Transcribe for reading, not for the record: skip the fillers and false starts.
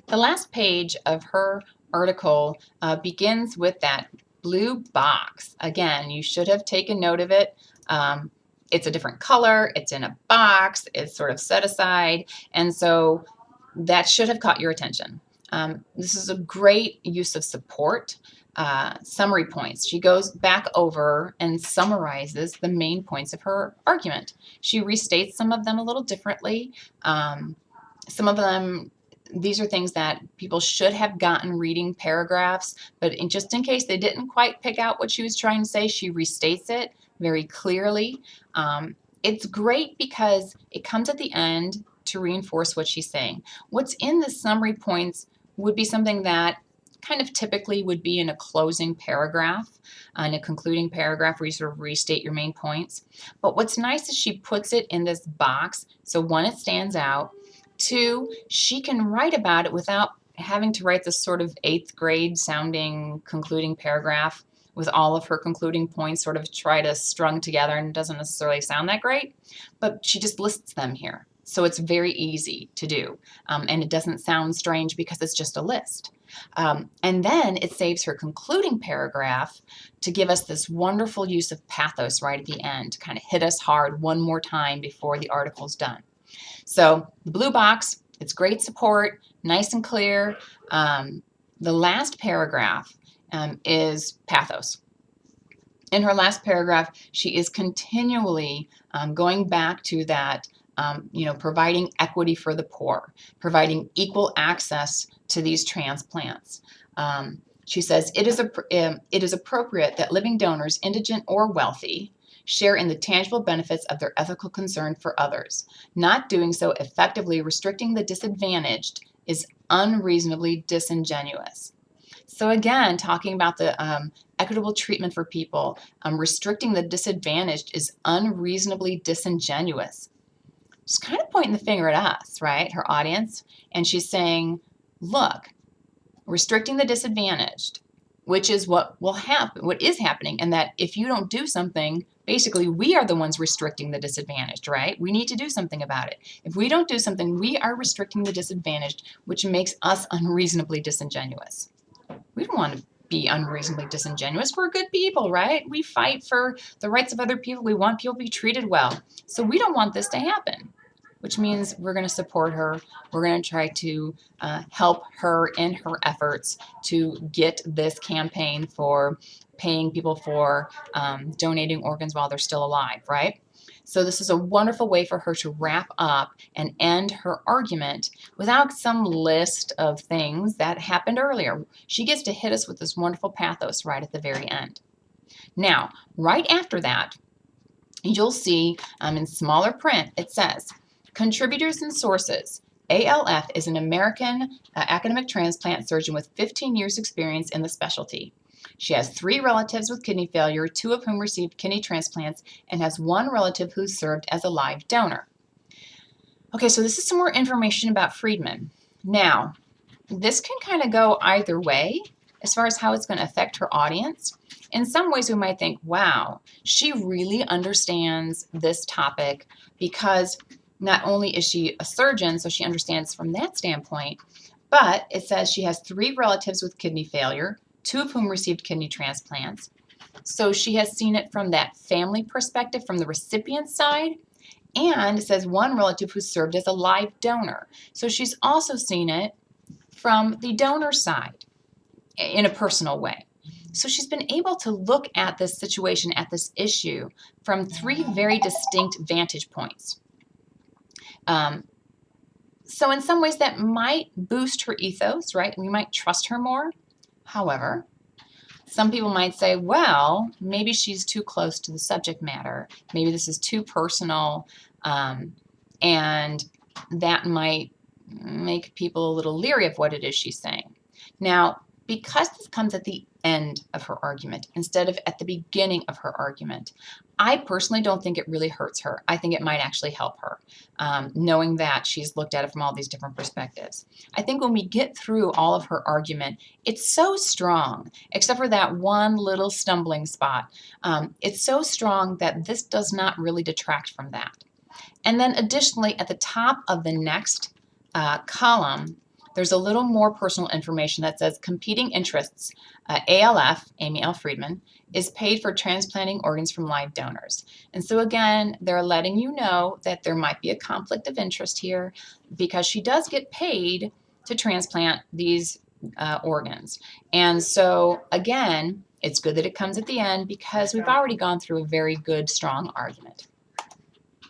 The last page of her article begins with that blue box. Again, you should have taken note of it. It's a different color, it's in a box, it's sort of set aside, and so that should have caught your attention. This is a great use of support. Summary points. She goes back over and summarizes the main points of her argument. She restates some of them a little differently. Some of them, these are things that people should have gotten reading paragraphs, but just in case they didn't quite pick out what she was trying to say, she restates it very clearly. It's great because it comes at the end to reinforce what she's saying. What's in the summary points would be something that kind of typically would be in a closing paragraph, in a concluding paragraph where you sort of restate your main points. But what's nice is she puts it in this box, so one, it stands out. Two, she can write about it without having to write this sort of 8th grade sounding concluding paragraph with all of her concluding points sort of try to strung together, and it doesn't necessarily sound that great, but she just lists them here. So it's very easy to do, and it doesn't sound strange because it's just a list. And then it saves her concluding paragraph to give us this wonderful use of pathos right at the end, to kind of hit us hard one more time before the article's done. So the blue box, it's great support, nice and clear. The last paragraph is pathos. In her last paragraph, she is continually going back to that, providing equity for the poor, providing equal access to these transplants. She says, it is appropriate that living donors, indigent or wealthy, share in the tangible benefits of their ethical concern for others. Not doing so, effectively restricting the disadvantaged, is unreasonably disingenuous. So again, talking about the equitable treatment for people, restricting the disadvantaged is unreasonably disingenuous. She's kind of pointing the finger at us, right, her audience, and she's saying, look, restricting the disadvantaged, which is what will happen, what is happening, and that if you don't do something, basically we are the ones restricting the disadvantaged, right? We need to do something about it. If we don't do something, we are restricting the disadvantaged, which makes us unreasonably disingenuous. We don't want to be unreasonably disingenuous. We're good people, right? We fight for the rights of other people. We want people to be treated well. So we don't want this to happen, which means we're going to support her. We're going to try to help her in her efforts to get this campaign for paying people for donating organs while they're still alive, right? So this is a wonderful way for her to wrap up and end her argument without some list of things that happened earlier. She gets to hit us with this wonderful pathos right at the very end. Now, right after that, you'll see in smaller print, it says, contributors and sources. ALF is an American academic transplant surgeon with 15 years experience in the specialty. She has 3 relatives with kidney failure, 2 of whom received kidney transplants, and has 1 relative who served as a live donor. Okay, so this is some more information about Friedman. Now, this can kind of go either way as far as how it's going to affect her audience. In some ways, we might think, wow, she really understands this topic because not only is she a surgeon, so she understands from that standpoint, but it says she has 3 relatives with kidney failure, 2 of whom received kidney transplants. So she has seen it from that family perspective, from the recipient side, and it says 1 relative who served as a live donor. So she's also seen it from the donor side in a personal way. So she's been able to look at this situation, at this issue, from 3 very distinct vantage points. So in some ways that might boost her ethos, right? We might trust her more. However, some people might say, well, maybe she's too close to the subject matter. Maybe this is too personal, and that might make people a little leery of what it is she's saying. Now, because this comes at the end of her argument instead of at the beginning of her argument, I personally don't think it really hurts her. I think it might actually help her, knowing that she's looked at it from all these different perspectives. I think when we get through all of her argument, it's so strong, except for that one little stumbling spot. It's so strong that this does not really detract from that. And then additionally, at the top of the next column, there's a little more personal information that says competing interests, ALF, Amy L. Friedman, is paid for transplanting organs from live donors. And so again, they're letting you know that there might be a conflict of interest here because she does get paid to transplant these organs. And so again, it's good that it comes at the end because we've already gone through a very good, strong argument.